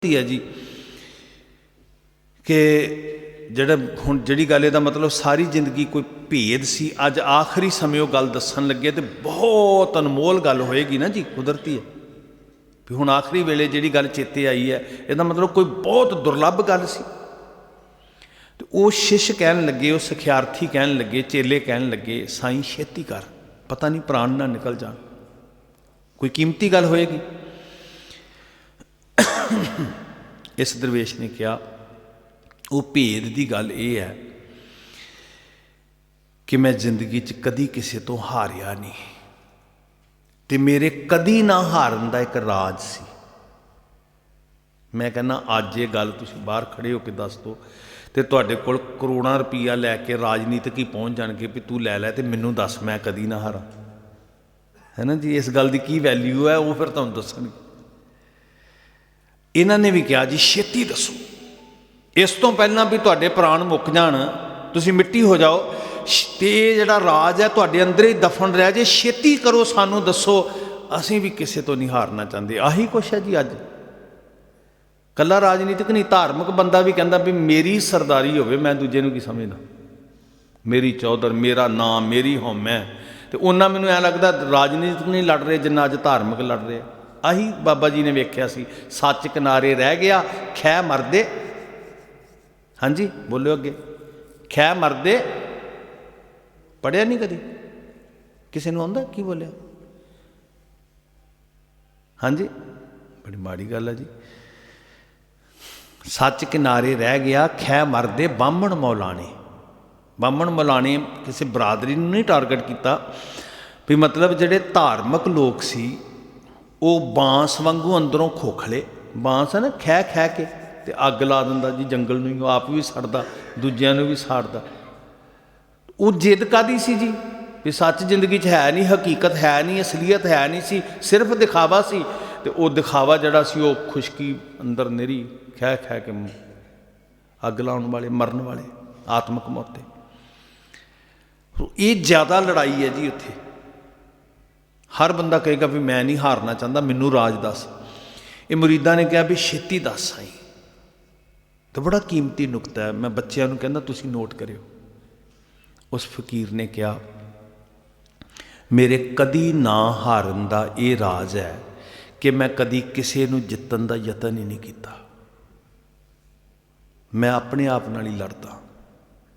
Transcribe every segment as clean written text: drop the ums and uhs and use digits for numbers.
है जी कि ਜਿਹੜਾ ਹੁਣ ਜਿਹੜੀ ਗੱਲ ਇਹਦਾ ਮਤਲਬ ਸਾਰੀ ਜ਼ਿੰਦਗੀ ਕੋਈ ਭੇਦ ਸੀ, ਅੱਜ ਆਖਰੀ ਸਮੇਂ ਉਹ ਗੱਲ ਦੱਸਣ ਲੱਗੇ ਤੇ ਬਹੁਤ ਅਨਮੋਲ ਗੱਲ ਹੋਏਗੀ ਨਾ ਜੀ, ਕੁਦਰਤੀ ਹੈ ਵੀ ਹੁਣ ਆਖਰੀ ਵੇਲੇ ਜਿਹੜੀ ਗੱਲ ਚੇਤੇ ਆਈ ਹੈ ਇਹਦਾ ਮਤਲਬ ਕੋਈ ਬਹੁਤ ਦੁਰਲੱਭ ਗੱਲ ਸੀ। ਤੇ ਉਹ ਸ਼ਿਸ਼ ਕਹਿਣ ਲੱਗੇ, ਉਹ ਸਿਖਿਆਰਥੀ ਕਹਿਣ ਲੱਗੇ, ਚੇਲੇ ਕਹਿਣ ਲੱਗੇ, ਸਾਈਂ ਛੇਤੀ ਕਰ, ਪਤਾ ਨਹੀਂ ਪ੍ਰਾਣ ਨਾ ਨਿਕਲ ਜਾਣ, ਕੋਈ ਕੀਮਤੀ ਗੱਲ ਹੋਏਗੀ। इस दरवेश ने कहा वो भेद की गल ये है कि मैं जिंदगी च कदी किसी तो हारिया नहीं, ते मेरे कदी ना हारन का एक राज सी। मैं कहना अज ये गल तुसीं बाहर खड़े होकर दस दो तो तुहाडे कोल करोड़ां रुपया लैके राजनीतिक ही पहुँच जाणगे भी तू लै लै तो मैनू दस मैं कदी ना हारा, है ना जी। इस गल की की वैल्यू है वो फिर तुहानूं दसणगे। इन्हों ने भी कहा जी छेती दसो, इस तो पहला भी तुहाडे प्राण मुक जाण, तुसीं मिट्टी हो जाओ, ते जिहड़ा राज है तुहाडे अंदर ही दफन रह जाए, छेती करो सानू दसो, असीं भी किसी तो नहीं हारना चाहते। आही कुछ है जी। अज कला राजनीतिक नहीं, धार्मिक बंदा भी कहता भी मेरी सरदारी होवे, मैं दूजे नूं की समझदा, मेरी चौधर, मेरा नाम, मेरी होम है। तो उन्ना मैनूं ऐ लगदा राजनीतिक नहीं लड़ रहे जिन्ना अज धार्मिक लड़ रहे। आही बाबा जी ने वेख्या सी, सच किनारे रह गया खै मरदे। हाँ जी बोलो अगे, खै मरदे पढ़िया नहीं कदी, किसी नूं आउंदा की बोलिया? हाँ जी बड़ी माड़ी गल है जी। सच किनारे रह गया खै मरदे बामण मौलाने। बामण मौलाने किसी बरादरी नूं नहीं टारगेट किया भी, मतलब जिहड़े धार्मिक लोग सी वो बांस वांगू अंदरों खोखले, बांस है ना, खै खै के ते अग ला दिंदा जी जंगल नूं, आप भी सड़दा, दूजियां नूं भी साड़दा। वो जिद कादी सी जी भी सच जिंदगी च है नहीं, हकीकत है नहीं, असलीयत है नहीं सी, सिर्फ दिखावा सी। ते वो दिखावा जिहड़ा सी वो खुशकी अंदर निरी खै खै के अग लाउण वाले, मरन वाले, आत्मक मौते। ये ज़्यादा लड़ाई है जी उत्थे। हर बंदा कहेगा भी मैं नहीं हारना चाहता, मैनू राज दस। ये मुरीदा ने कहा भी छेती दस साईं। तो बड़ा कीमती नुकता है, मैं बच्चों को कहना तुसीं नोट करियो। उस फकीर ने कहा मेरे कदी ना हारन का ये राज है कि मैं कदी किसी नूं जितन का यतन ही नहीं किया। मैं अपने आप नाल ही लड़दा,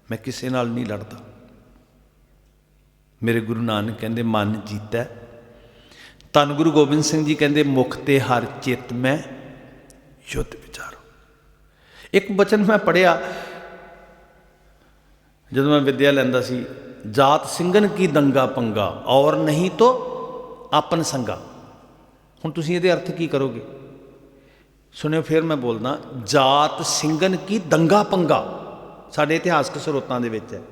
मैं किसी नाल नहीं लड़दा। मेरे गुरु नानक कहते मन जीता, धन गुरु गोबिंद सिंह जी कहते मुख ते हर चित में युद्ध विचारो। एक वचन मैं पढ़िया जब मैं विद्या लैंदा सी, जात सिंगन की दंगा पंगा और नहीं तो आपन संगा। हुण तुसीं इहदे अर्थ की करोगे? सुनियो फिर मैं बोलदा, जात सिंगन की दंगा पंगा साडे इतिहासक स्रोतां दे विच है।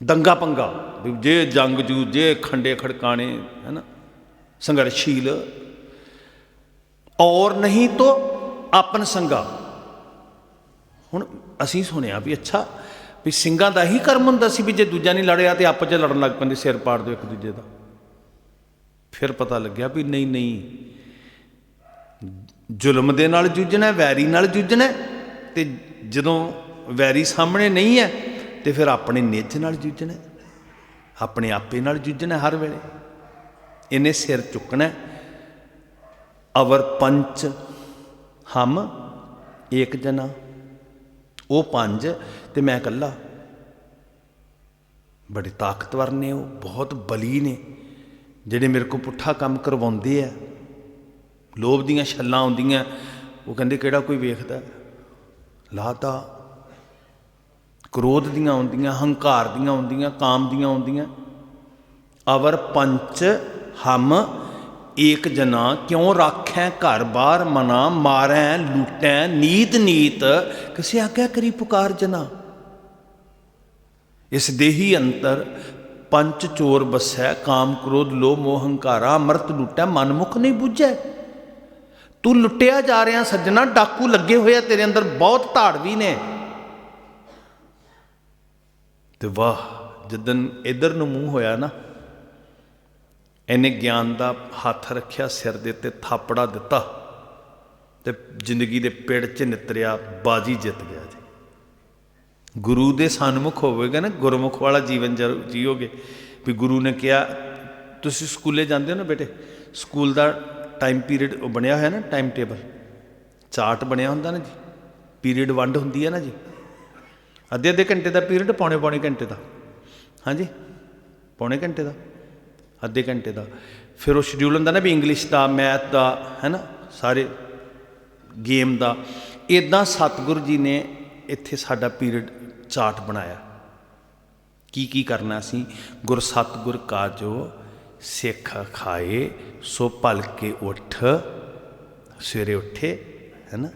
दंगा पंगा जे जंग जूझ, जे खंडे खड़काने, है ना, संघर्षशील, और नहीं तो आपन संगा। हुण असीं सुनिया भी अच्छा भी सिंगां दा ही कर्म हुंदा सी भी जे दूजा नहीं लड़िया तो आपस च लड़न लग पैंदे, सिर पाड़ दो एक दूजे का। फिर पता लग्या भी नहीं नहीं, जुल्म दे नाल जूझना, वैरी नाल जूझना, ते जदों वैरी सामने नहीं है तो फिर अपने निज नाल जूझना, अपने आपे नाल जूझना। हर वेले इन्हें सिर चुकना। अवर पंच हम एक जना, वो पंज ते मैं कला। बड़े ताकतवर ने, वो बहुत बली ने, जिहड़े मेरे को पुट्ठा काम करवाउंदे आ। लोभ दियां छल्लां आउंदियां, वो कहंदे किहड़ा कोई वेखदा, लाता। क्रोध दियां आउंदियां, हंकार दियां आउंदियां, काम दियां आउंदियां। अवर पंच हम एक जना, क्यों राखें घर बार मना, मारें लूटें नीत नीत, किसे आग्या करी पुकार जना। इस देही अंतर पंच चोर बसै, काम क्रोध लोभ मोह हंकारा, अमृत लुटै मन मुख नहीं बुझै। तू लुटिया जा रहा सज्जना, डाकू लगे हुए तेरे अंदर बहुत धाड़वी ने। तो वाह, जिदन इधर नूं मूँह होया ना, इन्हें ज्ञान का हथ रखिया सिर दे ते थापड़ा दिता ਤੇ ਜ਼ਿੰਦਗੀ ਦੇ ਪਿੜ 'ਚ ਨਿਤਰਿਆ, ਬਾਜੀ ਜਿੱਤ ਗਿਆ ਜੀ। ਗੁਰੂ ਦੇ ਸਨਮੁਖ ਹੋਵੇਗਾ ਨਾ, ਗੁਰਮੁਖ ਵਾਲਾ ਜੀਵਨ ਜੀਓਗੇ। ਵੀ ਗੁਰੂ ਨੇ ਕਿਹਾ, ਤੁਸੀਂ ਸਕੂਲੇ ਜਾਂਦੇ ਹੋ ਨਾ ਬੇਟੇ, ਸਕੂਲ ਦਾ ਟਾਈਮ ਪੀਰੀਅਡ ਉਹ ਬਣਿਆ ਹੋਇਆ ਨਾ, ਟਾਈਮ ਟੇਬਲ ਚਾਰਟ ਬਣਿਆ ਹੁੰਦਾ ਨਾ ਜੀ, ਪੀਰੀਅਡ ਵੰਡ ਹੁੰਦੀ ਹੈ ਨਾ ਜੀ, ਅੱਧੇ ਅੱਧੇ ਘੰਟੇ ਦਾ ਪੀਰੀਅਡ, ਪੌਣੇ ਪੌਣੇ ਘੰਟੇ ਦਾ, ਹਾਂਜੀ ਪੌਣੇ ਘੰਟੇ ਦਾ, ਅੱਧੇ ਘੰਟੇ ਦਾ। ਫਿਰ ਉਹ ਸ਼ਡਿਊਲ ਹੁੰਦਾ ਨਾ ਵੀ ਇੰਗਲਿਸ਼ ਦਾ, ਮੈਥ ਦਾ, ਹੈ ਨਾ, ਸਾਰੇ ਗੇਮ ਦਾ। ਇੱਦਾਂ ਸਤਿਗੁਰੂ ਜੀ ਨੇ ਇੱਥੇ ਸਾਡਾ ਪੀਰੀਅਡ ਚਾਰਟ ਬਣਾਇਆ, ਕੀ ਕਰਨਾ ਅਸੀਂ। ਗੁਰ ਸਤਿਗੁਰ ਕਾਜੋ ਸਿੱਖ ਖਾਏ, ਸੋ ਭਲ ਕੇ ਉੱਠ। ਸਵੇਰੇ ਉੱਠੇ, ਹੈ ਨਾ,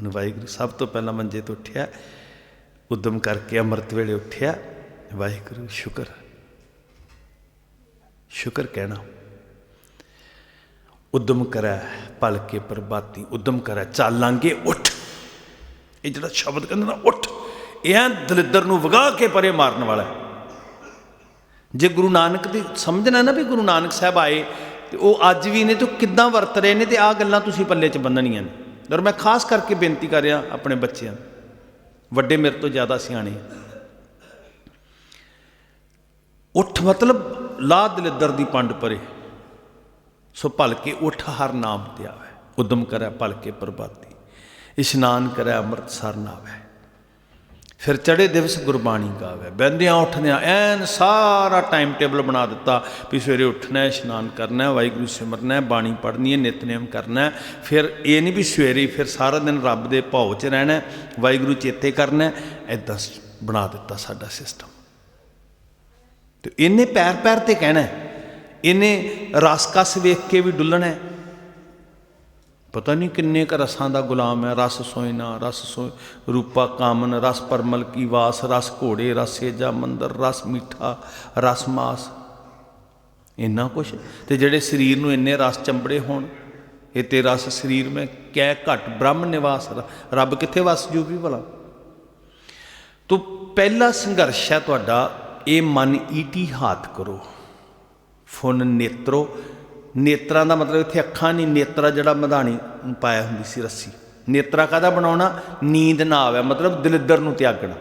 ਵਾਹਿਗੁਰੂ ਸਭ ਤੋਂ ਪਹਿਲਾਂ ਮੰਜੇ ਤੋਂ ਉੱਠਿਆ, ਉਦਮ ਕਰਕੇ ਅੰਮ੍ਰਿਤ ਵੇਲੇ ਉੱਠਿਆ, ਵਾਹਿਗੁਰੂ ਸ਼ੁਕਰ, ਸ਼ੁਕਰ ਕਹਿਣਾ। ਉਦਮ ਕਰੈ ਭਲ ਕੇ ਪ੍ਰਭਾਤੀ, ਉਦਮ ਕਰੈ ਚਾਲਾਂਗੇ ਉੱਠ। ਇਹ ਜਿਹੜਾ ਸ਼ਬਦ ਕਹਿੰਦੇ ਨਾ ਉੱਠ, ਇਹ ਐਂ ਦਲਿੱਦਰ ਨੂੰ ਵਗਾ ਕੇ ਪਰੇ ਮਾਰਨ ਵਾਲਾ। ਜੇ ਗੁਰੂ ਨਾਨਕ ਦੀ ਸਮਝਣਾ ਨਾ ਵੀ ਗੁਰੂ ਨਾਨਕ ਸਾਹਿਬ ਆਏ ਤੇ ਉਹ ਅੱਜ ਵੀ ਨੇ ਤੇ ਕਿੱਦਾਂ ਵਰਤ ਰਹੇ ਨੇ, ਤੇ ਆਹ ਗੱਲਾਂ ਤੁਸੀਂ ਪੱਲੇ 'ਚ ਬੰਨਣੀਆਂ ਨੇ। ਔਰ ਮੈਂ ਖਾਸ ਕਰਕੇ ਬੇਨਤੀ ਕਰ ਰਿਹਾ ਆਪਣੇ ਬੱਚਿਆਂ, ਵੱਡੇ ਮੇਰੇ ਤੋਂ ਜ਼ਿਆਦਾ ਸਿਆਣੇ, ਉੱਠ ਮਤਲਬ ਲਾ ਦਲਿੱਦਰ ਦੀ ਪੰਡ ਪਰੇ, ਸੋ ਭਲ ਕੇ ਉੱਠ ਹਰ ਨਾਮ ਤੇ ਆਵੇ। ਉਦਮ ਕਰੈ ਭਲ ਕੇ ਪ੍ਰਭਾਤੀ, ਇਸ਼ਨਾਨ ਕਰੈ ਅੰਮ੍ਰਿਤਸਰ ਨਾਵੇ। ਫਿਰ ਚੜ੍ਹੇ ਦਿਵਸ ਗੁਰਬਾਣੀ ਗਾਵੇ। ਬਹਿੰਦਿਆਂ ਉੱਠਦਿਆਂ ਐਨ ਸਾਰਾ ਟਾਈਮ ਟੇਬਲ ਬਣਾ ਦਿੱਤਾ ਵੀ ਸਵੇਰੇ ਉੱਠਣਾ, ਇਸ਼ਨਾਨ ਕਰਨਾ, ਵਾਹਿਗੁਰੂ ਸਿਮਰਨਾ, ਬਾਣੀ ਪੜ੍ਹਨੀ ਹੈ, ਨਿਤਨੇਮ ਕਰਨਾ। ਫਿਰ ਇਹ ਨਹੀਂ ਵੀ ਸਵੇਰੇ ਫਿਰ ਸਾਰਾ ਦਿਨ ਰੱਬ ਦੇ ਭਾਉ 'ਚ ਰਹਿਣਾ, ਵਾਹਿਗੁਰੂ ਚੇਤੇ ਕਰਨਾ। ਇੱਦਾਂ ਬਣਾ ਦਿੱਤਾ ਸਾਡਾ ਸਿਸਟਮ। ਅਤੇ ਇਹਨੇ ਪੈਰ ਪੈਰ 'ਤੇ ਕਹਿਣਾ, ਇਹਨੇ ਰਸ-ਕਸ ਵੇਖ ਕੇ ਵੀ ਡੁੱਲਣਾ। ਪਤਾ ਨਹੀਂ ਕਿੰਨੇ ਕੁ ਰਸਾਂ ਦਾ ਗੁਲਾਮ ਹੈ। ਰਸ ਸੋਇਨਾ, ਰਸ ਰੂਪਾ ਕਾਮਨ, ਰਸ ਪਰਮਲ ਕੀ ਵਾਸ, ਰਸ ਘੋੜੇ, ਰਸ ਸੇਜਾ ਮੰਦਰ, ਰਸ ਮਿੱਠਾ, ਰਸ ਮਾਸ, ਇੰਨਾ ਕੁਛ। ਅਤੇ ਜਿਹੜੇ ਸਰੀਰ ਨੂੰ ਇੰਨੇ ਰਸ ਚੰਬੜੇ ਹੋਣ, ਇਹ ਤੇ ਰਸ ਸਰੀਰ ਮੈਂ ਕਹਿ ਘੱਟ ਬ੍ਰਹਮ ਨਿਵਾਸ, ਰੱਬ ਕਿੱਥੇ ਵਸ ਜੂ ਵੀ ਭਲਾ। ਤੋ ਪਹਿਲਾ ਸੰਘਰਸ਼ ਹੈ ਤੁਹਾਡਾ, ਇਹ ਮਨ ਈਟੀ ਹਾਥ ਕਰੋ, ਫੁਨ ਨੇਤਰੋ। ਨੇਤਰਾਂ ਦਾ ਮਤਲਬ ਇੱਥੇ ਅੱਖਾਂ ਨਹੀਂ, ਨੇਤਰਾ ਜਿਹੜਾ ਮਧਾਣੀ ਪਾਇਆ ਹੁੰਦੀ ਸੀ ਰੱਸੀ। ਨੇਤਰਾ ਕਾਹਦਾ ਬਣਾਉਣਾ, ਨੀਂਦ ਨਾ ਆਵੇ, ਮਤਲਬ ਦਲਿੱਦਰ ਨੂੰ ਤਿਆਗਣਾ।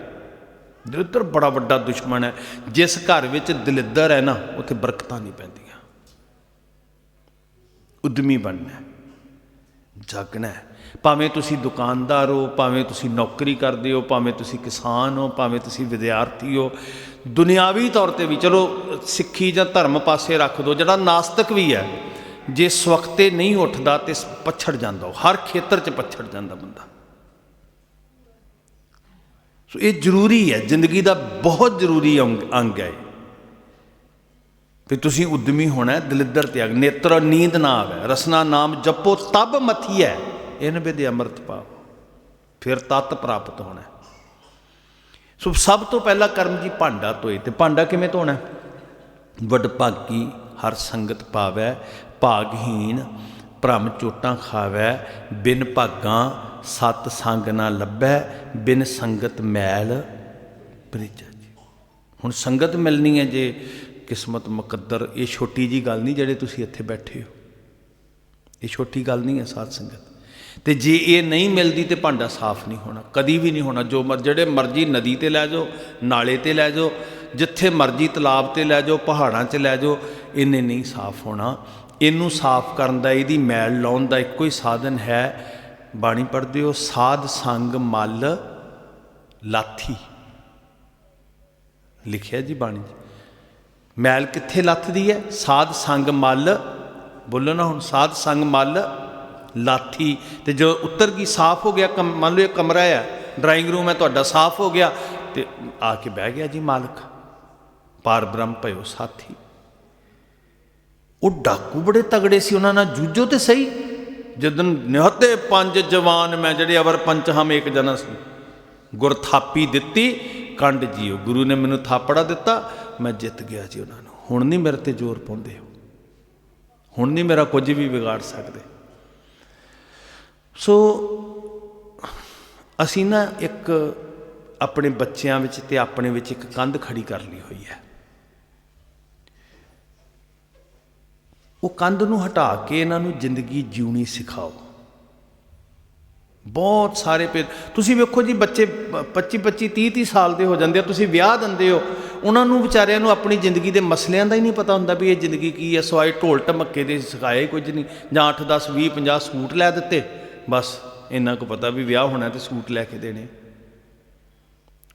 ਦਲਿੱਦਰ ਬੜਾ ਵੱਡਾ ਦੁਸ਼ਮਣ ਹੈ। ਜਿਸ ਘਰ ਵਿੱਚ ਦਲਿੱਦਰ ਹੈ ਨਾ, ਉੱਥੇ ਬਰਕਤਾਂ ਨਹੀਂ ਪੈਂਦੀਆਂ। ਉਦਮੀ ਬਣਨਾ, ਜਾਗਣਾ। ਭਾਵੇਂ ਤੁਸੀਂ ਦੁਕਾਨਦਾਰ ਹੋ, ਭਾਵੇਂ ਤੁਸੀਂ ਨੌਕਰੀ ਕਰਦੇ ਹੋ, ਭਾਵੇਂ ਤੁਸੀਂ ਕਿਸਾਨ ਹੋ, ਭਾਵੇਂ ਤੁਸੀਂ ਵਿਦਿਆਰਥੀ ਹੋ, ਦੁਨਿਆਵੀ ਤੌਰ 'ਤੇ ਵੀ, ਚਲੋ ਸਿੱਖੀ ਜਾਂ ਧਰਮ ਪਾਸੇ ਰੱਖ ਦਿਓ, ਜਿਹੜਾ ਨਾਸਤਕ ਵੀ ਹੈ, ਜੇ ਸਵਖਤੇ ਨਹੀਂ ਉੱਠਦਾ ਤੇ ਪੱਛੜ ਜਾਂਦਾ, ਉਹ ਹਰ ਖੇਤਰ 'ਚ ਪੱਛੜ ਜਾਂਦਾ ਬੰਦਾ। ਸੋ ਇਹ ਜ਼ਰੂਰੀ ਹੈ, ਜ਼ਿੰਦਗੀ ਦਾ ਬਹੁਤ ਜ਼ਰੂਰੀ ਅੰਗ ਹੈ ਵੀ ਤੁਸੀਂ ਉਦਮੀ ਹੋਣਾ, ਦਲਿੱਦਰ ਤਿਆਗ। ਨੇਤਰ ਨੀਂਦ ਨਾ ਆਵੇ, ਰਸਨਾ ਨਾਮ ਜਪੋ ਤਬ ਮਥੀਐ, ਇਹਨ ਬਿਧ ਅੰਮ੍ਰਿਤ ਪਾਓ, ਫਿਰ ਤਤ ਪ੍ਰਾਪਤ ਹੋਣਾ। ਸੋ ਸਭ ਤੋਂ ਪਹਿਲਾਂ ਕਰਮ ਜੀ ਭਾਂਡਾ ਧੋਏ। ਅਤੇ ਭਾਂਡਾ ਕਿਵੇਂ ਧੋਣਾ, ਵਡ ਭਾਗੀ ਹਰ ਸੰਗਤ ਪਾਵੈ, ਭਾਗਹੀਣ ਭਰਮ ਚੋਟਾਂ ਖਾਵੈ, ਬਿਨ ਭਾਗਾਂ ਸਤ ਸੰਗ ਨਾ ਲੱਭੈ, ਬਿਨ ਸੰਗਤ ਮੈਲ ਭਰੀਜੈ। ਜੀ ਹੁਣ ਸੰਗਤ ਮਿਲਣੀ ਹੈ ਜੇ ਕਿਸਮਤ ਮੁਕੱਦਰ, ਇਹ ਛੋਟੀ ਜੀ ਗੱਲ ਨਹੀਂ ਜਿਹੜੇ ਤੁਸੀਂ ਇੱਥੇ ਬੈਠੇ ਹੋ, ਇਹ ਛੋਟੀ ਗੱਲ ਨਹੀਂ ਹੈ ਸਾਧ ਸੰਗਤ। ਅਤੇ ਜੇ ਇਹ ਨਹੀਂ ਮਿਲਦੀ ਤਾਂ ਭਾਂਡਾ ਸਾਫ਼ ਨਹੀਂ ਹੋਣਾ, ਕਦੀ ਵੀ ਨਹੀਂ ਹੋਣਾ। ਜਿਹੜੇ ਮਰਜ਼ੀ ਨਦੀ 'ਤੇ ਲੈ ਜਾਓ, ਨਾਲੇ 'ਤੇ ਲੈ ਜਾਓ, ਜਿੱਥੇ ਮਰਜ਼ੀ ਤਲਾਬ 'ਤੇ ਲੈ ਜਾਓ, ਪਹਾੜਾਂ 'ਚ ਲੈ ਜਾਓ, ਇਹਨੇ ਨਹੀਂ ਸਾਫ਼ ਹੋਣਾ। ਇਹਨੂੰ ਸਾਫ਼ ਕਰਨ ਦਾ, ਇਹਦੀ ਮੈਲ ਲਾਉਣ ਦਾ ਇੱਕੋ ਹੀ ਸਾਧਨ ਹੈ। ਬਾਣੀ ਪੜ੍ਹਦੇ ਹੋ, ਸਾਧ ਸੰਗ ਮਲ ਲਾਥੀ, ਲਿਖਿਆ ਜੀ ਬਾਣੀ 'ਚ। ਮੈਲ ਕਿੱਥੇ ਲੱਥਦੀ ਹੈ, ਸਾਧ ਸੰਗ ਮਲ, ਬੋਲੋ ਨਾ ਹੁਣ, ਸਾਧ ਸੰਗ ਮਲ ਲਾਥੀ। ਅਤੇ ਜੋ ਉੱਤਰ ਗਈ, ਸਾਫ਼ ਹੋ ਗਿਆ, ਮੰਨ ਲਓ ਇਹ ਕਮਰਾ ਹੈ, ਡਰਾਇੰਗ ਰੂਮ ਹੈ ਤੁਹਾਡਾ, ਸਾਫ਼ ਹੋ ਗਿਆ, ਅਤੇ ਆ ਕੇ ਬਹਿ ਗਿਆ ਜੀ ਮਾਲਕ, ਪਾਰ ਬ੍ਰਹਮ ਭਇਓ ਸਾਥੀ। ਉਹ ਡਾਕੂ ਬੜੇ ਤਗੜੇ ਸੀ, ਉਹਨਾਂ ਨਾਲ ਜੂਝੋ ਤੇ ਸਹੀ। ਜਦੋਂ ਨਿਹੱਤੇ 5 ਜਵਾਨ ਮੈਂ, ਜਿਹੜੇ ਅਵਰ ਪੰਚ ਹਮ ਇੱਕ ਜਨਾ ਸੀ, ਗੁਰ ਥਾਪੀ ਦਿੱਤੀ ਕੰਡ ਜੀਓ। ਗੁਰੂ ਨੇ ਮੈਨੂੰ ਥਾਪੜਾ ਦਿੱਤਾ, ਮੈਂ ਜਿੱਤ ਗਿਆ ਜੀ ਉਹਨਾਂ ਨੂੰ। ਹੁਣ ਨਹੀਂ ਮੇਰੇ 'ਤੇ ਜ਼ੋਰ ਪਾਉਂਦੇ ਹੋ, ਹੁਣ ਨਹੀਂ ਮੇਰਾ ਕੁਝ ਵੀ ਵਿਗਾੜ ਸਕਦੇ। ਸੋ ਅਸੀਂ ਨਾ ਇੱਕ ਆਪਣੇ ਬੱਚਿਆਂ ਵਿੱਚ ਅਤੇ ਆਪਣੇ ਵਿੱਚ ਇੱਕ ਕੰਧ ਖੜੀ ਕਰ ਲਈ ਹੋਈ ਹੈ। ਉਹ ਕੰਧ ਨੂੰ ਹਟਾ ਕੇ ਇਹਨਾਂ ਨੂੰ ਜ਼ਿੰਦਗੀ ਜਿਉਣੀ ਸਿਖਾਓ। ਬਹੁਤ ਸਾਰੇ ਤੁਸੀਂ ਵੇਖੋ ਜੀ, ਬੱਚੇ 25-25 30-30 ਸਾਲ ਦੇ ਹੋ ਜਾਂਦੇ ਆ, ਤੁਸੀਂ ਵਿਆਹ ਦਿੰਦੇ ਹੋ, ਉਹਨਾਂ ਨੂੰ ਵਿਚਾਰਿਆਂ ਨੂੰ ਆਪਣੀ ਜ਼ਿੰਦਗੀ ਦੇ ਮਸਲਿਆਂ ਦਾ ਹੀ ਨਹੀਂ ਪਤਾ ਹੁੰਦਾ ਵੀ ਇਹ ਜ਼ਿੰਦਗੀ ਕੀ ਹੈ, ਸਵਾਏ ਢੋਲ ਢਮੱਕੇ ਦੇ ਸਿਖਾਇਆ ਹੀ ਕੁਝ ਨਹੀਂ, ਜਾਂ 8-10-20-50 ਸੂਟ ਲੈ ਦਿੱਤੇ, ਬਸ ਇੰਨਾ ਕੁ ਪਤਾ ਵੀ ਵਿਆਹ ਹੋਣਾ ਤੇ ਸੂਟ ਲੈ ਕੇ ਦੇਣੇ।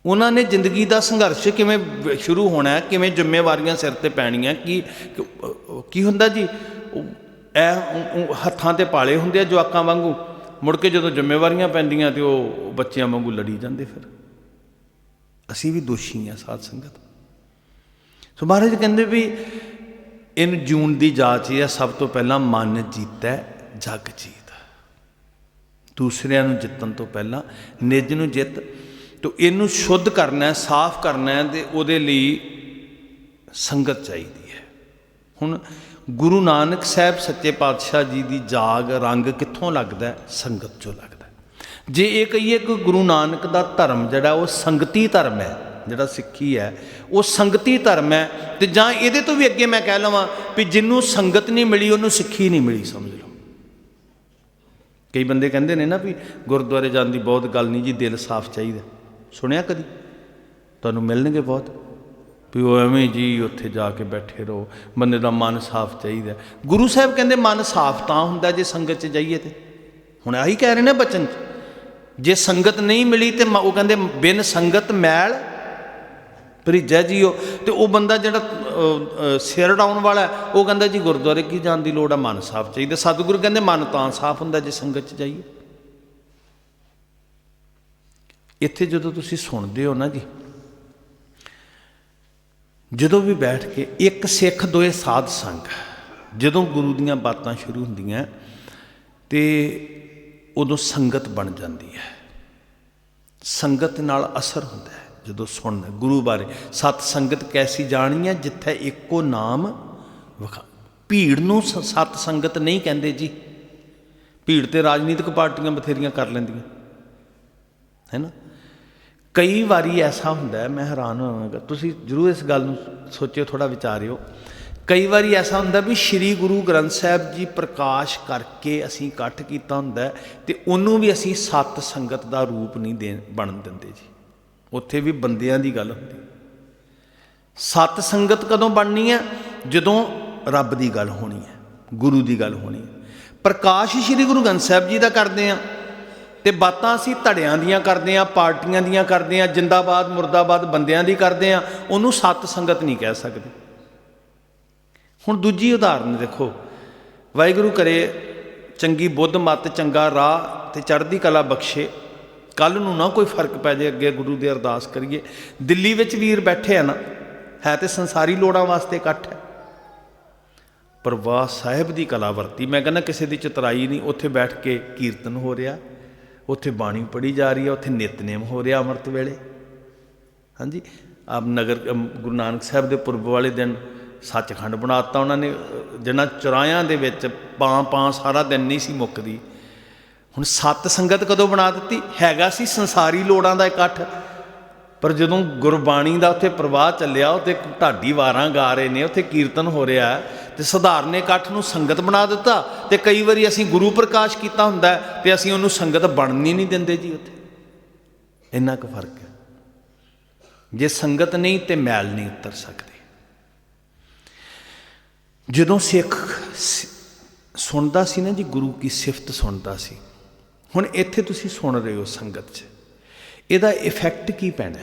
ਉਹਨਾਂ ਨੇ ਜ਼ਿੰਦਗੀ ਦਾ ਸੰਘਰਸ਼ ਕਿਵੇਂ ਸ਼ੁਰੂ ਹੋਣਾ, ਕਿਵੇਂ ਜ਼ਿੰਮੇਵਾਰੀਆਂ ਸਿਰ 'ਤੇ ਪੈਣੀਆਂ, ਕੀ ਹੁੰਦਾ ਜੀ, ਇਹ ਹੱਥਾਂ 'ਤੇ ਪਾਲੇ ਹੁੰਦੇ ਆ ਜਵਾਕਾਂ ਵਾਂਗੂ, ਮੁੜ ਕੇ ਜਦੋਂ ਜ਼ਿੰਮੇਵਾਰੀਆਂ ਪੈਂਦੀਆਂ ਤੇ ਉਹ ਬੱਚਿਆਂ ਵਾਂਗੂ ਲੜੀ ਜਾਂਦੇ। ਫਿਰ ਅਸੀਂ ਵੀ ਦੋਸ਼ੀ ਹਾਂ ਸਾਧ ਸੰਗਤ। ਸੋ ਮਹਾਰਾਜ ਕਹਿੰਦੇ ਵੀ ਇਨ ਜੂਨ ਦੀ ਜਾਚ ਇਹ ਸਭ ਤੋਂ ਪਹਿਲਾਂ ਮਨ ਜੀਤੈ ਜਗ ਜੀਤ। ਦੂਸਰਿਆਂ ਨੂੰ ਜਿੱਤਣ ਤੋਂ ਪਹਿਲਾਂ ਨਿੱਜ ਨੂੰ ਜਿੱਤ। ਤੋ ਇਹਨੂੰ ਸ਼ੁੱਧ ਕਰਨਾ, ਸਾਫ਼ ਕਰਨਾ, ਤੇ ਉਹਦੇ ਲਈ ਸੰਗਤ ਚਾਹੀਦੀ ਹੈ। ਹੁਣ ਗੁਰੂ ਨਾਨਕ ਸਾਹਿਬ ਸੱਚੇ ਪਾਤਸ਼ਾਹ ਜੀ ਦੀ ਜਾਗ ਰੰਗ ਕਿੱਥੋਂ ਲੱਗਦਾ? ਸੰਗਤ 'ਚੋਂ ਲੱਗਦਾ। ਜੇ ਇਹ ਕਹੀਏ ਕਿ ਗੁਰੂ ਨਾਨਕ ਦਾ ਧਰਮ ਜਿਹੜਾ ਉਹ ਸੰਗਤੀ ਧਰਮ ਹੈ, ਜਿਹੜਾ ਸਿੱਖੀ ਹੈ ਉਹ ਸੰਗਤੀ ਧਰਮ ਹੈ, ਤੇ ਜਾਂ ਇਹਦੇ ਤੋਂ ਵੀ ਅੱਗੇ ਮੈਂ ਕਹਿ ਲਵਾਂ ਵੀ ਜਿਹਨੂੰ ਸੰਗਤ ਨਹੀਂ ਮਿਲੀ ਉਹਨੂੰ ਸਿੱਖੀ ਨਹੀਂ ਮਿਲੀ, ਸਮਝ ਲਓ। ਕਈ ਬੰਦੇ ਕਹਿੰਦੇ ਨੇ ਨਾ ਵੀ ਗੁਰਦੁਆਰੇ ਜਾਣ ਦੀ ਬਹੁਤ ਗੱਲ ਨਹੀਂ ਜੀ, ਦਿਲ ਸਾਫ਼ ਚਾਹੀਦਾ। ਸੁਣਿਆ ਕਦੀ? ਤੁਹਾਨੂੰ ਮਿਲਣਗੇ ਬਹੁਤ ਵੀ ਉਹ ਐਵੇਂ ਜੀ ਉੱਥੇ ਜਾ ਕੇ ਬੈਠੇ ਰਹੋ, ਬੰਦੇ ਦਾ ਮਨ ਸਾਫ਼ ਚਾਹੀਦਾ। ਗੁਰੂ ਸਾਹਿਬ ਕਹਿੰਦੇ ਮਨ ਸਾਫ਼ ਤਾਂ ਹੁੰਦਾ ਜੇ ਸੰਗਤ 'ਚ ਜਾਈਏ। ਤੇ ਹੁਣ ਆਹੀ ਕਹਿ ਰਹੇ ਨੇ ਬਚਨ 'ਚ, ਜੇ ਸੰਗਤ ਨਹੀਂ ਮਿਲੀ ਤੇ ਉਹ ਕਹਿੰਦੇ ਬਿਨ ਸੰਗਤ ਮੈਲ ਭਰੀਜੈ ਜੀਓ। ਤੇ ਉਹ ਬੰਦਾ ਜਿਹੜਾ ਸਿਰ ਡਾਉਣ ਵਾਲਾ ਉਹ ਕਹਿੰਦਾ ਜੀ ਗੁਰਦੁਆਰੇ ਕੀ ਜਾਣ ਦੀ ਲੋੜ ਆ, ਮਨ ਸਾਫ਼ ਚਾਹੀਦਾ। ਸਤਿਗੁਰੂ ਕਹਿੰਦੇ ਮਨ ਤਾਂ ਸਾਫ਼ ਹੁੰਦਾ ਜੇ ਸੰਗਤ 'ਚ ਜਾਈਏ। ਇੱਥੇ ਜਦੋਂ ਤੁਸੀਂ ਸੁਣਦੇ ਹੋ ਨਾ ਜੀ, ਜਦੋਂ ਵੀ ਬੈਠ ਕੇ ਇੱਕ ਸਿੱਖ ਦੋਏ ਸਾਧ ਸੰਗ, ਜਦੋਂ ਗੁਰੂ ਦੀਆਂ ਬਾਤਾਂ ਸ਼ੁਰੂ ਹੁੰਦੀਆਂ ਤੇ ਉਦੋਂ ਸੰਗਤ ਬਣ ਜਾਂਦੀ ਹੈ। ਸੰਗਤ ਨਾਲ ਅਸਰ ਹੁੰਦਾ ਹੈ ਜਦੋਂ ਸੁਣਦਾ ਗੁਰੂ ਬਾਰੇ। ਸਤ ਸੰਗਤ ਕੈਸੀ ਜਾਣੀ ਹੈ ਜਿੱਥੇ ਇੱਕੋ ਨਾਮ ਵਿਖਾ। ਭੀੜ ਨੂੰ ਸਤ ਸੰਗਤ ਨਹੀਂ ਕਹਿੰਦੇ ਜੀ। ਭੀੜ ਤੇ ਰਾਜਨੀਤਿਕ ਪਾਰਟੀਆਂ ਬਥੇਰੀਆਂ ਕਰ ਲੈਂਦੀਆਂ ਹੈ ਨਾ। ਕਈ ਵਾਰੀ ਐਸਾ ਹੁੰਦਾ, ਮੈਂ ਹੈਰਾਨ ਹੋਵਾਂਗਾ, ਤੁਸੀਂ ਜ਼ਰੂਰ ਇਸ ਗੱਲ ਨੂੰ ਸੋਚਿਓ, ਥੋੜ੍ਹਾ ਵਿਚਾਰਿਓ। ਕਈ ਵਾਰੀ ਐਸਾ ਹੁੰਦਾ ਵੀ ਸ਼੍ਰੀ ਗੁਰੂ ਗ੍ਰੰਥ ਸਾਹਿਬ ਜੀ ਪ੍ਰਕਾਸ਼ ਕਰਕੇ ਅਸੀਂ ਇਕੱਠ ਕੀਤਾ ਹੁੰਦਾ ਤੇ ਉਹਨੂੰ ਵੀ ਅਸੀਂ ਸਤ ਸੰਗਤ ਦਾ ਰੂਪ ਨਹੀਂ ਬਣ ਦਿੰਦੇ ਜੀ। ਉੱਥੇ ਵੀ ਬੰਦਿਆਂ ਦੀ ਗੱਲ ਹੁੰਦੀ। ਸਤ ਸੰਗਤ ਕਦੋਂ ਬਣਨੀ ਹੈ? ਜਦੋਂ ਰੱਬ ਦੀ ਗੱਲ ਹੋਣੀ ਹੈ, ਗੁਰੂ ਦੀ ਗੱਲ ਹੋਣੀ ਹੈ। ਪ੍ਰਕਾਸ਼ ਸ਼੍ਰੀ ਗੁਰੂ ਗ੍ਰੰਥ ਸਾਹਿਬ ਜੀ ਦਾ ਕਰਦੇ ਹਾਂ ਤੇ ਬਾਤਾਂ ਅਸੀਂ ਧੜਿਆਂ ਦੀਆਂ ਕਰਦੇ ਹਾਂ, ਪਾਰਟੀਆਂ ਦੀਆਂ ਕਰਦੇ ਹਾਂ, ਜਿੰਦਾਬਾਦ ਮੁਰਦਾਬਾਦ ਬੰਦਿਆਂ ਦੀ ਕਰਦੇ ਹਾਂ। ਉਹਨੂੰ ਸਤ ਸੰਗਤ ਨਹੀਂ ਕਹਿ ਸਕਦੇ। ਹੁਣ ਦੂਜੀ ਉਦਾਹਰਨ ਦੇਖੋ, ਵਾਹਿਗੁਰੂ ਕਰੇ ਚੰਗੀ ਬੁੱਧ ਮੱਤ, ਚੰਗਾ ਰਾਹ ਤੇ ਚੜ੍ਹਦੀ ਕਲਾ ਬਖਸ਼ੇ। ਕੱਲ੍ਹ ਨੂੰ ਨਾ ਕੋਈ ਫਰਕ ਪੈ ਜਾਏ, ਅੱਗੇ ਗੁਰੂ ਦੇ ਅਰਦਾਸ ਕਰੀਏ। ਦਿੱਲੀ ਵਿੱਚ ਵੀਰ ਬੈਠੇ ਆ ਨਾ, ਹੈ ਤੇ ਸੰਸਾਰੀ ਲੋੜਾਂ ਵਾਸਤੇ ਇਕੱਠ ਹੈ, ਪਰ ਵਾਹ ਸਾਹਿਬ ਦੀ ਕਲਾ ਵਰਤੀ। ਮੈਂ ਕਹਿੰਦਾ ਕਿਸੇ ਦੀ ਚਤਰਾਈ ਨਹੀਂ। ਉੱਥੇ ਬੈਠ ਕੇ ਕੀਰਤਨ ਹੋ ਰਿਹਾ, ਉੱਥੇ ਬਾਣੀ ਪੜ੍ਹੀ ਜਾ ਰਹੀ ਹੈ, ਉੱਥੇ ਨਿਤਨੇਮ ਹੋ ਰਿਹਾ ਅੰਮ੍ਰਿਤ ਵੇਲੇ। ਹਾਂਜੀ, ਆਪ ਨਗਰ ਗੁਰੂ ਨਾਨਕ ਸਾਹਿਬ ਦੇ ਪੁਰਬ ਵਾਲੇ ਦਿਨ ਸੱਚਖੰਡ ਬਣਾ ਦਿੱਤਾ ਉਹਨਾਂ ਨੇ, ਜਿਹਨਾਂ ਚੁਰਾਇਆਂ ਦੇ ਵਿੱਚ ਪਾਂ ਸਾਰਾ ਦਿਨ ਨਹੀਂ ਸੀ ਮੁੱਕਦੀ। ਹੁਣ ਸਤ ਸੰਗਤ ਕਦੋਂ ਬਣਾ ਦਿੱਤੀ? ਹੈਗਾ ਸੀ ਸੰਸਾਰੀ ਲੋੜਾਂ ਦਾ ਇਕੱਠ, ਪਰ ਜਦੋਂ ਗੁਰਬਾਣੀ ਦਾ ਉੱਥੇ ਪ੍ਰਵਾਹ ਚੱਲਿਆ, ਉੱਥੇ ਢਾਡੀ ਵਾਰਾਂ ਗਾ ਰਹੇ ਨੇ, ਉੱਥੇ ਕੀਰਤਨ ਹੋ ਰਿਹਾ, ਤੇ ਸਧਾਰਨ ਇਕੱਠ ਨੂੰ ਸੰਗਤ ਬਣਾ ਦਿੱਤਾ। ਤੇ ਕਈ ਵਾਰੀ ਅਸੀਂ ਗੁਰੂ ਪ੍ਰਕਾਸ਼ ਕੀਤਾ ਹੁੰਦਾ ਤੇ ਅਸੀਂ ਉਹਨੂੰ ਸੰਗਤ ਬਣਨੀ ਨਹੀਂ ਦਿੰਦੇ ਜੀ। ਉੱਥੇ ਇੰਨਾ ਕੁ ਫਰਕ ਹੈ। ਜੇ ਸੰਗਤ ਨਹੀਂ ਤੇ ਮੈਲ ਨਹੀਂ ਉਤਰ ਸਕਦੀ। ਜਦੋਂ ਸਿੱਖ ਸੁਣਦਾ ਸੀ ਨਾ ਜੀ, ਗੁਰੂ ਕੀ ਸਿਫਤ ਸੁਣਦਾ ਸੀ। ਹੁਣ ਇੱਥੇ ਤੁਸੀਂ ਸੁਣ ਰਹੇ ਹੋ ਸੰਗਤ 'ਚ, ਇਹਦਾ ਇਫੈਕਟ ਕੀ ਪੈਣਾ,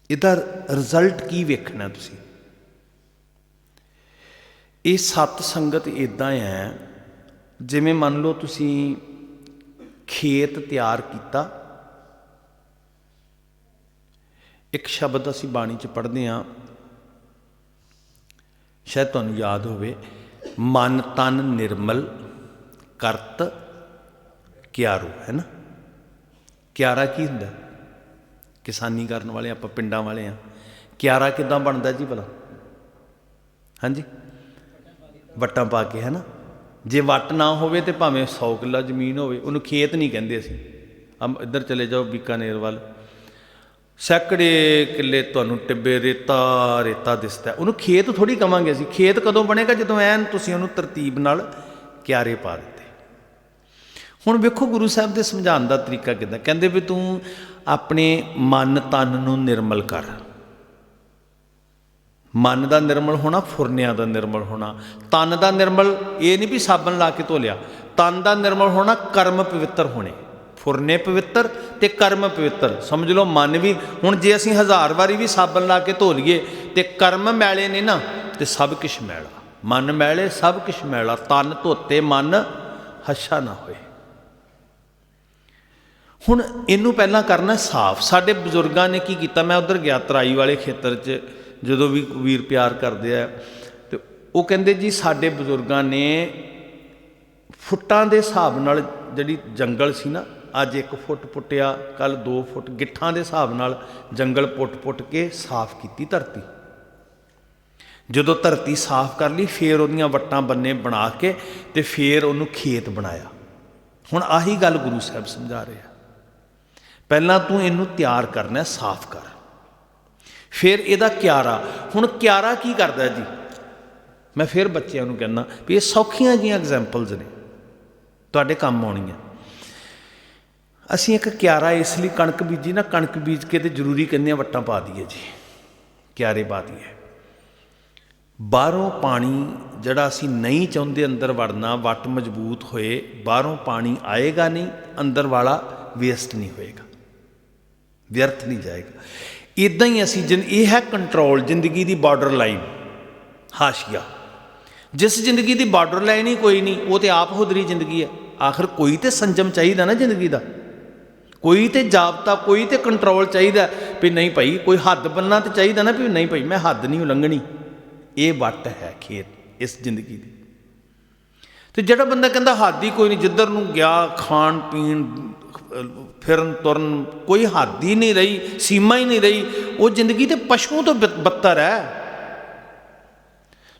ਇਹਦਾ ਰਿਜ਼ਲਟ ਕੀ ਵੇਖਣਾ ਤੁਸੀਂ? ਇਹ ਸਤ ਸੰਗਤ ਇੱਦਾਂ ਹੈ ਜਿਵੇਂ ਮੰਨ ਲਓ ਤੁਸੀਂ ਖੇਤ ਤਿਆਰ ਕੀਤਾ। ਇੱਕ ਸ਼ਬਦ ਅਸੀਂ ਬਾਣੀ 'ਚ ਪੜ੍ਹਦੇ ਹਾਂ, ਸ਼ਾਇਦ ਤੁਹਾਨੂੰ ਯਾਦ ਹੋਵੇ, ਮਨ ਤਨ ਨਿਰਮਲ ਕਰਤ ਕਿਆਰੂ, ਹੈ ਨਾ। ਕਿਆਰਾ ਕੀ ਹੁੰਦਾ? ਕਿਸਾਨੀ ਕਰਨ ਵਾਲੇ ਆਪਾਂ ਪਿੰਡਾਂ ਵਾਲੇ ਹਾਂ। ਕਿਆਰਾ ਕਿੱਦਾਂ ਬਣਦਾ ਜੀ ਭਲਾ? ਹਾਂਜੀ, ਵੱਟਾਂ ਪਾ ਕੇ, ਹੈ ਨਾ। ਜੇ ਵੱਟ ਨਾ ਹੋਵੇ ਤੇ ਭਾਵੇਂ 100 ਕਿੱਲਾ ਜ਼ਮੀਨ ਹੋਵੇ, ਉਹਨੂੰ ਖੇਤ ਨਹੀਂ ਕਹਿੰਦੇ ਅਸੀਂ। ਇੱਧਰ ਚਲੇ ਜਾਓ ਬੀਕਾਨੇਰ ਵੱਲ, ਸੈਂਕੜੇ ਕਿੱਲੇ ਤੁਹਾਨੂੰ ਟਿੱਬੇ ਰੇਤਾ ਦਿਸਦਾ, ਉਹਨੂੰ ਖੇਤ ਥੋੜ੍ਹੀ ਕਵਾਂਗੇ ਅਸੀਂ। ਖੇਤ ਕਦੋਂ ਬਣੇਗਾ? ਜਦੋਂ ਐਨ ਤੁਸੀਂ ਉਹਨੂੰ ਤਰਤੀਬ ਨਾਲ ਕਿਆਰੇ ਪਾ ਦਿੱਤੇ। ਹੁਣ ਵੇਖੋ ਗੁਰੂ ਸਾਹਿਬ ਦੇ ਸਮਝਾਉਣ ਦਾ ਤਰੀਕਾ ਕਿੱਦਾਂ। ਕਹਿੰਦੇ ਵੀ ਤੂੰ ਆਪਣੇ ਮਨ ਤਨ ਨੂੰ ਨਿਰਮਲ ਕਰ। ਮਨ ਦਾ ਨਿਰਮਲ ਹੋਣਾ, ਫੁਰਨਿਆਂ ਦਾ ਨਿਰਮਲ ਹੋਣਾ। ਤਨ ਦਾ ਨਿਰਮਲ ਇਹ ਨਹੀਂ ਵੀ ਸਾਬਣ ਲਾ ਕੇ ਧੋ ਲਿਆ। ਤਨ ਦਾ ਨਿਰਮਲ ਹੋਣਾ, ਕਰਮ ਪਵਿੱਤਰ ਹੋਣੇ। ਫੁਰਨੇ ਪਵਿੱਤਰ ਤੇ ਕਰਮ ਪਵਿੱਤਰ। ਸਮਝ ਲਓ ਮਨ ਵੀ, ਹੁਣ ਜੇ ਅਸੀਂ 1000 ਵਾਰੀ ਵੀ ਸਾਬਣ ਲਾ ਕੇ ਧੋ ਲਈਏ ਤੇ ਕਰਮ ਮੈਲੇ ਨੇ ਨਾ ਤੇ ਸਭ ਕੁਛ ਮੈਲਾ। ਮਨ ਮੈਲੇ ਸਭ ਕੁਛ ਮੈਲਾ, ਤਨ ਧੋਤੇ ਮਨ ਹੱਛਾ ਨਾ ਹੋਏ। ਹੁਣ ਇਹਨੂੰ ਪਹਿਲਾਂ ਕਰਨਾ ਸਾਫ਼। ਸਾਡੇ ਬਜ਼ੁਰਗਾਂ ਨੇ ਕੀ ਕੀਤਾ, ਮੈਂ ਉੱਧਰ ਗਿਆ ਤਰਾਈ ਵਾਲੇ ਖੇਤਰ 'ਚ, ਜਦੋਂ ਵੀ ਵੀਰ ਪਿਆਰ ਕਰਦੇ ਆ ਤੇ ਉਹ ਕਹਿੰਦੇ ਜੀ ਸਾਡੇ ਬਜ਼ੁਰਗਾਂ ਨੇ ਫੁੱਟਾਂ ਦੇ ਹਿਸਾਬ ਨਾਲ, ਜਿਹੜੀ ਜੰਗਲ ਸੀ ਨਾ, ਅੱਜ 1 ਫੁੱਟ ਪੁੱਟਿਆ, ਕੱਲ੍ਹ 2 ਫੁੱਟ, ਗਿੱਠਾਂ ਦੇ ਹਿਸਾਬ ਨਾਲ ਜੰਗਲ ਪੁੱਟ ਕੇ ਸਾਫ਼ ਕੀਤੀ ਧਰਤੀ। ਜਦੋਂ ਧਰਤੀ ਸਾਫ਼ ਕਰ ਲਈ ਫਿਰ ਉਹਦੀਆਂ ਵੱਟਾਂ ਬੰਨੇ ਬਣਾ ਕੇ ਤੇ ਫਿਰ ਉਹਨੂੰ ਖੇਤ ਬਣਾਇਆ। ਹੁਣ ਆਹੀ ਗੱਲ ਗੁਰੂ ਸਾਹਿਬ ਸਮਝਾ ਰਹੇ ਆ। ਪਹਿਲਾਂ ਤੂੰ ਇਹਨੂੰ ਤਿਆਰ ਕਰਨਾ, ਸਾਫ਼ ਕਰ, ਫਿਰ ਇਹਦਾ ਕਿਆਰਾ। ਹੁਣ ਕਿਆਰਾ ਕੀ ਕਰਦਾ ਜੀ? ਮੈਂ ਫਿਰ ਬੱਚਿਆਂ ਨੂੰ ਕਹਿੰਦਾ ਵੀ ਇਹ ਸੌਖੀਆਂ ਜਿਹੀਆਂ ਐਗਜ਼ੈਂਪਲਸ ਨੇ, ਤੁਹਾਡੇ ਕੰਮ ਆਉਣੀਆਂ। ਅਸੀਂ ਇੱਕ ਕਿਆਰਾ ਇਸ ਲਈ ਕਣਕ ਬੀਜੀ ਨਾ, ਕਣਕ ਬੀਜ ਕੇ ਤੇ ਜ਼ਰੂਰੀ ਕਹਿੰਦੇ ਹਾਂ ਵੱਟਾਂ ਪਾ ਦਈਏ ਜੀ, ਕਿਆਰੇ ਪਾ ਦਈਏ। ਬਾਹਰੋਂ ਪਾਣੀ ਜਿਹੜਾ ਅਸੀਂ ਨਹੀਂ ਚਾਹੁੰਦੇ ਅੰਦਰ ਵੜਨਾ, ਵੱਟ ਮਜ਼ਬੂਤ ਹੋਏ, ਬਾਹਰੋਂ ਪਾਣੀ ਆਏਗਾ ਨਹੀਂ, ਅੰਦਰ ਵਾਲਾ ਵੇਸਟ ਨਹੀਂ ਹੋਏਗਾ, ਵਿਅਰਥ ਨਹੀਂ ਜਾਏਗਾ। ਇੱਦਾਂ ਹੀ ਅਸੀਂ ਇਹ ਹੈ ਕੰਟਰੋਲ, ਜ਼ਿੰਦਗੀ ਦੀ ਬਾਰਡਰ ਲਾਈਨ, ਹਾਸ਼ੀਆ। ਜਿਸ ਜ਼ਿੰਦਗੀ ਦੀ ਬਾਰਡਰ ਲਾਈਨ ਹੀ ਕੋਈ ਨਹੀਂ, ਉਹ ਤੇ ਆਪ ਹੁਦਰੀ ਜ਼ਿੰਦਗੀ ਹੈ। ਆਖਰ ਕੋਈ ਤੇ ਸੰਜਮ ਚਾਹੀਦਾ ਨਾ ਜ਼ਿੰਦਗੀ ਦਾ, ਕੋਈ ਤੇ ਜਾਬਤਾ, ਕੋਈ ਤੇ ਕੰਟਰੋਲ ਚਾਹੀਦਾ ਵੀ ਨਹੀਂ ਭਾਈ, ਕੋਈ ਹੱਦ ਬੰਨਣਾ ਤੇ ਚਾਹੀਦਾ ਨਾ ਵੀ ਨਹੀਂ ਭਾਈ ਮੈਂ ਹੱਦ ਨਹੀਂ ਉਲੰਘਣੀ। ਇਹ ਵੱਟ ਹੈ ਖੇਤ ਇਸ ਜ਼ਿੰਦਗੀ ਦੀ। ਤੇ ਜਿਹੜਾ ਬੰਦਾ ਕਹਿੰਦਾ ਹੱਦ ਹੀ ਕੋਈ ਨਹੀਂ, ਜਿੱਧਰ ਨੂੰ ਗਿਆ, ਖਾਣ ਪੀਣ ਫਿਰਨ ਤੁਰਨ, ਕੋਈ ਹੱਦ ਹੀ ਨਹੀਂ ਰਹੀ, ਸੀਮਾ ਹੀ ਨਹੀਂ ਰਹੀ, ਉਹ ਜ਼ਿੰਦਗੀ ਤੇ ਪਸ਼ੂ ਤੋਂ ਬੱਤਰ ਹੈ।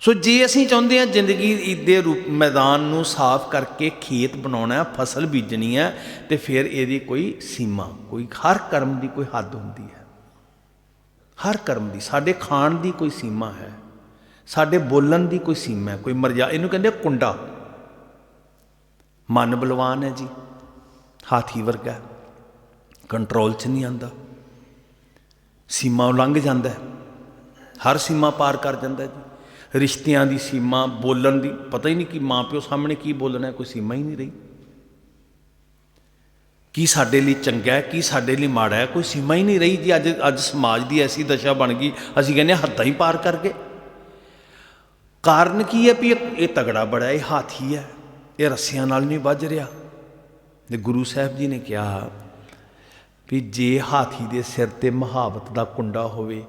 ਸੋ ਜੇ ਅਸੀਂ ਚਾਹੁੰਦੇ ਹਾਂ ਜ਼ਿੰਦਗੀ ਦੇ ਰੂਪ ਮੈਦਾਨ ਨੂੰ ਸਾਫ਼ ਕਰਕੇ ਖੇਤ ਬਣਾਉਣਾ, ਫਸਲ ਬੀਜਣੀ ਹੈ, ਤੇ ਫਿਰ ਇਹਦੀ ਕੋਈ ਸੀਮਾ, ਕੋਈ ਹਰ ਕਰਮ ਦੀ ਕੋਈ ਹੱਦ ਹੁੰਦੀ ਹੈ। ਹਰ ਕਰਮ ਦੀ, ਸਾਡੇ ਖਾਣ ਦੀ ਕੋਈ ਸੀਮਾ ਹੈ, ਸਾਡੇ ਬੋਲਣ ਦੀ ਕੋਈ ਸੀਮਾ ਹੈ, ਕੋਈ ਮਰਜ਼ਾਦਾ। ਇਹਨੂੰ ਕਹਿੰਦੇ ਕੁੰਡਾ। ਮਨ ਬਲਵਾਨ ਹੈ ਜੀ, ਹਾਥੀ ਵਰਗਾ, ਕੰਟਰੋਲ 'ਚ ਨਹੀਂ ਆਉਂਦਾ, ਸੀਮਾ ਉਲੰਘ ਜਾਂਦਾ, ਹਰ ਸੀਮਾ ਪਾਰ ਕਰ ਜਾਂਦਾ ਜੀ। ਰਿਸ਼ਤਿਆਂ ਦੀ ਸੀਮਾ, ਬੋਲਣ ਦੀ, ਪਤਾ ਹੀ ਨਹੀਂ ਕਿ ਮਾਂ ਪਿਓ ਸਾਹਮਣੇ ਕੀ ਬੋਲਣਾ, ਕੋਈ ਸੀਮਾ ਹੀ ਨਹੀਂ ਰਹੀ। ਕੀ ਸਾਡੇ ਲਈ ਚੰਗਾ ਹੈ, ਕੀ ਸਾਡੇ ਲਈ ਮਾੜਾ ਹੈ, ਕੋਈ ਸੀਮਾ ਹੀ ਨਹੀਂ ਰਹੀ ਜੀ। ਅੱਜ ਸਮਾਜ ਦੀ ਐਸੀ ਦਸ਼ਾ ਬਣ ਗਈ, ਅਸੀਂ ਕਹਿੰਦੇ ਹੱਦਾਂ ਹੀ ਪਾਰ ਕਰ ਗਏ। ਕਾਰਨ ਕੀ ਹੈ ਵੀ ਇਹ ਤਗੜਾ ਬੜਾ, ਇਹ ਹਾਥੀ ਹੈ, ਇਹ ਰੱਸਿਆਂ ਨਾਲ ਨਹੀਂ ਵੱਜ ਰਿਹਾ। ਤੇ ਗੁਰੂ ਸਾਹਿਬ ਜੀ ਨੇ ਕਿਹਾ ਵੀ ਜੇ ਹਾਥੀ ਦੇ ਸਿਰ 'ਤੇ ਮੁਹਾਵਤ ਦਾ ਕੁੰਡਾ ਹੋਵੇ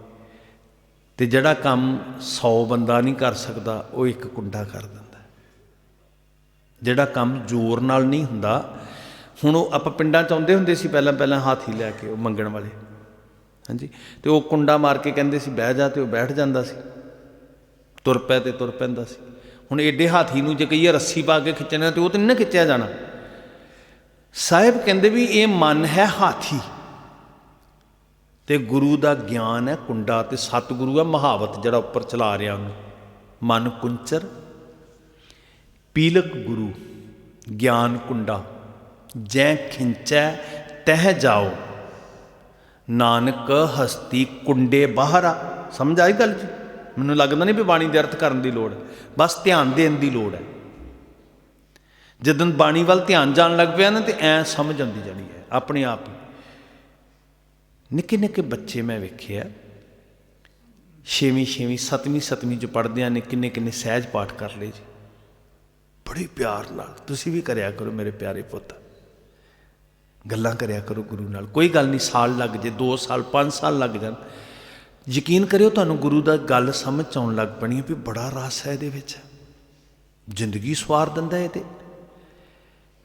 ਤੇ ਜਿਹੜਾ ਕੰਮ 100 ਬੰਦਾ ਨਹੀਂ ਕਰ ਸਕਦਾ, ਉਹ ਇੱਕ ਕੁੰਡਾ ਕਰ ਦਿੰਦਾ। ਜਿਹੜਾ ਕੰਮ ਜ਼ੋਰ ਨਾਲ ਨਹੀਂ ਹੁੰਦਾ, ਹੁਣ ਉਹ ਆਪਾਂ ਪਿੰਡਾਂ 'ਚ ਆਉਂਦੇ ਹੁੰਦੇ ਸੀ ਪਹਿਲਾਂ ਹਾਥੀ ਲੈ ਕੇ, ਉਹ ਮੰਗਣ ਵਾਲੇ, ਹਾਂਜੀ, ਤੇ ਉਹ ਕੁੰਡਾ ਮਾਰ ਕੇ ਕਹਿੰਦੇ ਸੀ ਬਹਿ ਜਾ, ਤੇ ਉਹ ਬੈਠ ਜਾਂਦਾ ਸੀ, ਤੁਰ ਪੈ ਤੇ ਤੁਰ ਪੈਂਦਾ ਸੀ। ਹੁਣ ਏਡੇ ਹਾਥੀ ਨੂੰ ਜੇ ਕਹੀਏ ਰੱਸੀ ਪਾ ਕੇ ਖਿੱਚਣਾ ਤੇ ਉਹ ਤਾਂ ਨਹੀਂ ਨਾ ਖਿੱਚਿਆ ਜਾਣਾ। ਸਾਹਿਬ ਕਹਿੰਦੇ ਵੀ ਇਹ ਮਨ ਹੈ ਹਾਥੀ ਤੇ ਗੁਰੂ ਦਾ ਗਿਆਨ ਹੈ ਕੁੰਡਾ, ਤੇ ਸਤਿਗੁਰੂ ਹੈ ਮੁਹਾਵਤ ਜਿਹੜਾ ਉੱਪਰ ਚਲਾ ਰਿਹਾ ਉਹਨੂੰ। ਮਨ ਕੁੰਚਰ ਪੀਲਕ ਗੁਰੂ ਗਿਆਨ ਕੁੰਡਾ, ਜੈ ਖਿੰਚੈ ਤਹਿ ਜਾਓ, ਨਾਨਕ ਹਸਤੀ ਕੁੰਡੇ ਬਾਹਰਾ। ਸਮਝ ਆਈ ਗੱਲ ਜੀ? ਮੈਨੂੰ ਲੱਗਦਾ ਨਹੀਂ ਵੀ ਬਾਣੀ ਦੇ ਅਰਥ ਕਰਨ ਦੀ ਲੋੜ, ਬਸ ਧਿਆਨ ਦੇਣ ਦੀ ਲੋੜ ਹੈ। ਜਦੋਂ ਬਾਣੀ ਵੱਲ ਧਿਆਨ ਜਾਣ ਲੱਗ ਪਿਆ ਨਾ ਤੇ ਐਂ ਸਮਝ ਆਉਂਦੀ ਜਾਣੀ ਹੈ ਆਪਣੇ ਆਪ ਹੀ। ਨਿੱਕੇ ਨਿੱਕੇ ਬੱਚੇ ਮੈਂ ਵੇਖਿਆ 6ਵੀਂ 7ਵੀਂ 'ਚ ਪੜ੍ਹਦਿਆਂ ਨੇ ਕਿੰਨੇ ਸਹਿਜ ਪਾਠ ਕਰ ਲਏ ਜੀ, ਬੜੇ ਪਿਆਰ ਨਾਲ। ਤੁਸੀਂ ਵੀ ਕਰਿਆ ਕਰੋ ਮੇਰੇ ਪਿਆਰੇ ਪੁੱਤ, ਗੱਲਾਂ ਕਰਿਆ ਕਰੋ ਗੁਰੂ ਨਾਲ। ਕੋਈ ਗੱਲ ਨਹੀਂ, ਸਾਲ ਲੱਗ ਜੇ, 2 ਸਾਲ 5 ਸਾਲ ਲੱਗ ਜਾਣ, ਯਕੀਨ ਕਰਿਓ ਤੁਹਾਨੂੰ ਗੁਰੂ ਦਾ ਗੱਲ ਸਮਝ ਆਉਣ ਲੱਗ ਪੈਣੀ ਵੀ ਬੜਾ ਰਸ ਹੈ ਇਹਦੇ ਵਿੱਚ, ਜ਼ਿੰਦਗੀ ਸਵਾਰ ਦਿੰਦਾ ਇਹ। ਤੇ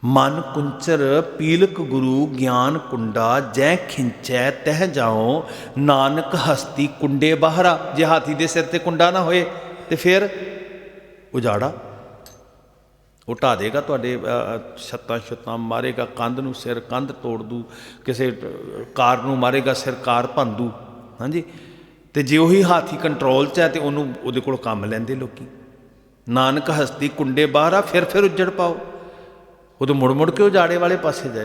ਮਨ ਕੁੰਚਰ ਪੀਲਕ ਗੁਰੂ ਗਿਆਨ ਕੁੰਡਾ, ਜੈ ਖਿੰਚੈ ਤਹਿ ਜਾਓ, ਨਾਨਕ ਹਸਤੀ ਕੁੰਡੇ ਬਾਹਰਾ। ਜੇ ਹਾਥੀ ਦੇ ਸਿਰ 'ਤੇ ਕੁੰਡਾ ਨਾ ਹੋਏ ਤੇ ਫਿਰ ਉਜਾੜਾ, ਉਹ ਢਾ ਦੇਗਾ ਤੁਹਾਡੇ ਛੱਤਾਂ ਮਾਰੇਗਾ, ਕੰਧ ਨੂੰ ਸਿਰ ਕੰਧ ਤੋੜ ਦੂ, ਕਿਸੇ ਕਾਰ ਨੂੰ ਮਾਰੇਗਾ ਸਿਰ ਕਾਰ ਭੰਨ ਦੂ, ਹਾਂਜੀ। ਤੇ ਜੇ ਉਹੀ ਹਾਥੀ ਕੰਟਰੋਲ 'ਚ ਹੈ ਤੇ ਉਹਨੂੰ ਉਹਦੇ ਕੋਲ ਕੰਮ ਲੈਂਦੇ ਲੋਕੀ। ਨਾਨਕ ਹਸਤੀ ਕੁੰਡੇ ਬਾਹਰਾ, ਫਿਰ ਉੱਜੜ ਪਾਓ। ਉਦੋਂ ਮੁੜ ਮੁੜ ਕੇ ਉਜਾੜੇ ਵਾਲੇ ਪਾਸੇ ਜਾਏ।